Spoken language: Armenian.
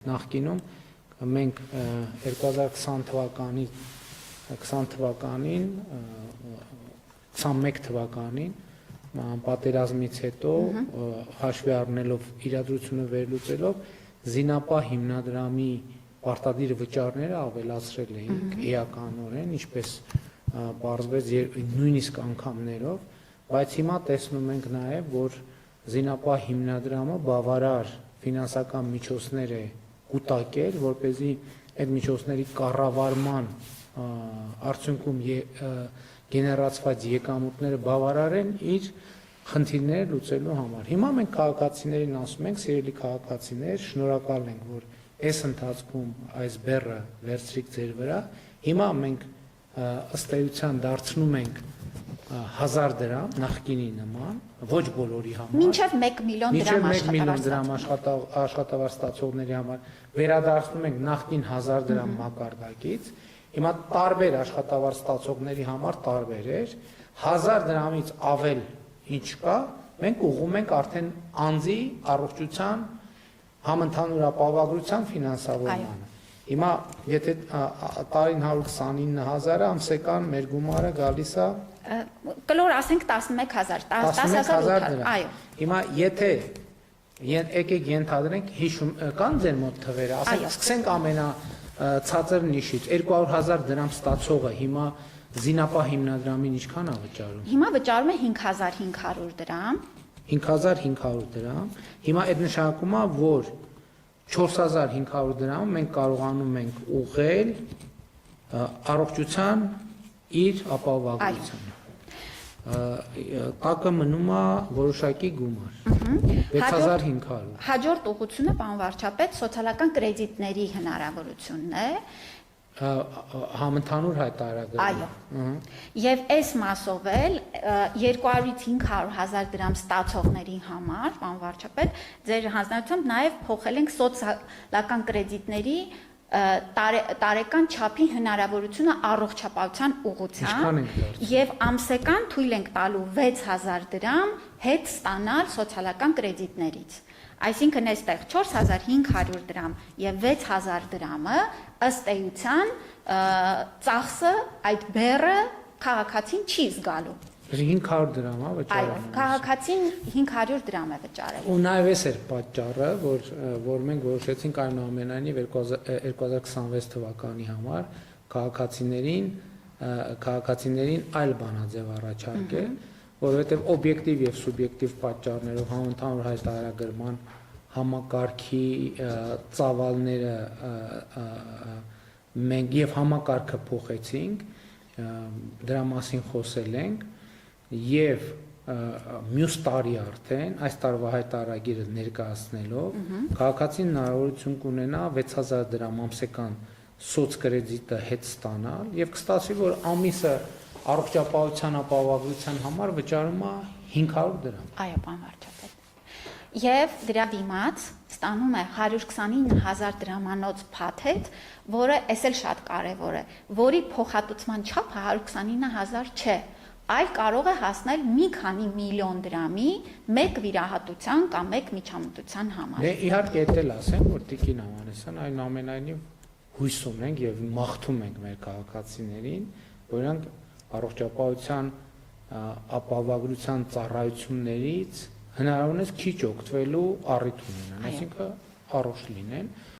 Նախկինում մենք 2020 թվականին 21 թվականին պատերազմից հետո հաշվի առնելով իրադրությունը վերլուծելով զինապահ հիմնադրամի պարտադիր վճարները ավելացրել էինք էականորեն, ինչպես պարզվեց նույնիսկ անգամներով, բայց հիմա տեսնում ենք նաև, որ զինապահ հիմնադրամը բավարար ֆինանսական միջոցներ է կուտակել, որպեսզի այդ միջոցների կառավարման արդյունքում գեներացված եկամուտները բավարարեն իր խնդիրները լուծելու համար։ Հիմա մենք քաղաքացիներին ասում ենք, սիրելի քաղաքացիներ, շնորհակալ ենք, որ այս ընթացքում այս բեռը վերցրիք ձեր վրա։ Հիմա մենք ըստ էության դարձնում ենք 1000 դրամ նախկինի նման, ոչ բոլորի համար։ Մինչև 1 միլիոն դրամ աշխատավարձ ստացողների համար վերադարձնում ենք նախկին 1000 դրամ մակարդակից։ Հիմա տարբեր աշխատավարձ ստացողների համար տարբեր էր։ 1000 դրամից ավել ինչ կա, մենք ուղղում ենք արդեն անձի առողջության համընդհանուր ապահովագրության ֆինանսավորմանը։ Հիմա եթե տարին 129,000-ը ամսական մեր գումարը գալիս է կլոր ասենք 11000 դրամ։ Այո։ Հիմա եթե եկեք ենթադրենք հիշում կան ձեր մոտ թվերը, ասենք սկսենք ամենացածր նիշից 200,000 դրամ ստացողը հիմա զինապահ հիմնադրամին ինչքան է վճարում։ Հիմա վճարում է 5500 դրամ։ 5500 դրամ։ Հիմա այդ նշանակում է, որ 4500 դրամ մենք կարողանում ենք ուղղել առողջության իր ապահովագրությանը։ Տակը մնում է որոշակի գումար 6500։ Հաջորդ ուղղությունը, պարոն վարչապետ, սոցիալական կրեդիտների հնարավորությունն է։ Համընդհանուր հայտարարագրում։ Այո։ Եվ այս մասով էլ 200-ից 500,000 դրամ ստացողների համար, պարոն վարչապետ, ձեր հանձնարարությամբ նաև փոխել ենք սոցիալական կրեդիտների տարեկան չափի հնարավորությունը առողջապահության ուղղությամբ եւ ամսական թույլ ենք տալու 6000 դրամ հետ ստանալ սոցիալական կրեդիտներից։ Այսինքն այստեղ 4500 դրամ եւ 6000 դրամը ըստ էության ծախսը այդ բեռը քաղաքացին չի զգալու։ 500 դրամ է վճարում։ Այո, քաղաքացին 500 դրամ է վճարել։ Ու նաև էս էր պատճառը, որ մենք որոշեցինք այնուամենայնիվ 2026 թվականի համար քաղաքացիներին այլ բանաձև առաջարկել, որովհետև օբյեկտիվ եւ սուբյեկտիվ պատճառներով համընդհանուր հայտարարագրման համակարգի ծավալները մենք եւ համակարգը փոխեցինք, դրա մասին խոսել ենք եւ մյուս տարի արդեն այս տարվա հայտարարագիրը ներկայացնելով քաղաքացին հնարավորություն կունենա 6000 դրամ ամսական սոցկրեդիտը հետ ստանալ եւ կստացվի, որ ամիսը առողջապահության ապահովագրության համար վճարում է 500 դրամ։ Այո, պարոն վարչապետ։ Եվ դրա դիմաց ստանում է 129,000 դրամանոց փաթեթ, որը էս էլ շատ կարևոր է, որի փոխհատուցման չափը 129,000 չէ, այլ կարող է հասնել մի քանի միլիոն դրամի մեկ վիրահատության կամ մեկ միջամտության համար։ Իհարկե դա էլ ասեմ, որ Տիկին Ամանեսյան այնուամենայնիվ հույս ունենք եւ մաղթում ենք մեր քաղաքացիներին, որ նրանք առողջապահության ապահովագրության ծառայություններից հնարավորինս քիչ օգտվելու առիթ ունենան, այսինքն առողջ լինեն։